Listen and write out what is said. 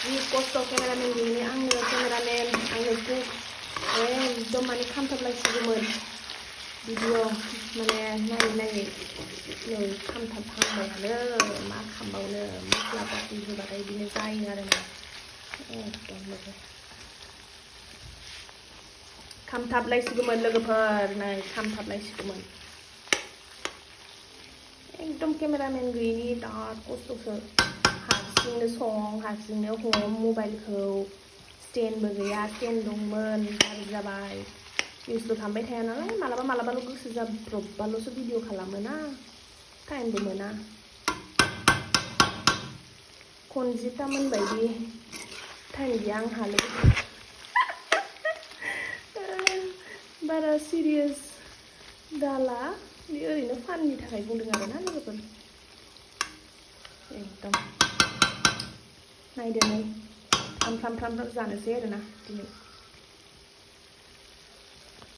जि खस्थ' केमेरामेन गैयिनि आंनो केमेरामेन आंनो कुक एकदम माने खामथाबलायसिगौमोन भिडिअ माने नायै नायै नै खामथाबहांबायानो मा खालामबावनो मस्ला पाति होबाथाय बिदिनो जायो आरोना एकदम लोगो खामथाबलायसिगौमोन लोगोफोर नै खामथाबलायसिगौमोन एकदम केमेरामेन गैयिनि बिराद खस्थ'सो हारसिंनो सं हारसिंनो हम मबाइलखौ स्टेन्डबो गैया स्टेन्ड दंमोन गाज्रि जाबाय इउसबो खालामबाय थाया नालाय मालाबा मालाबाल' गोसो जाब्रबबाल'सो भिडिअ खालामोना टाइमबो मोना खनजिथामोन बायदि टाइम गैया आंहा लोगो बारा सिरियास दाला बे ओरैनो फाननि थाखाय बुंदों आरोना लोगोफोर एकदम नायदो नै फ्राम फ्राम फ्राम फ्राम जानोसै आरोना दिनै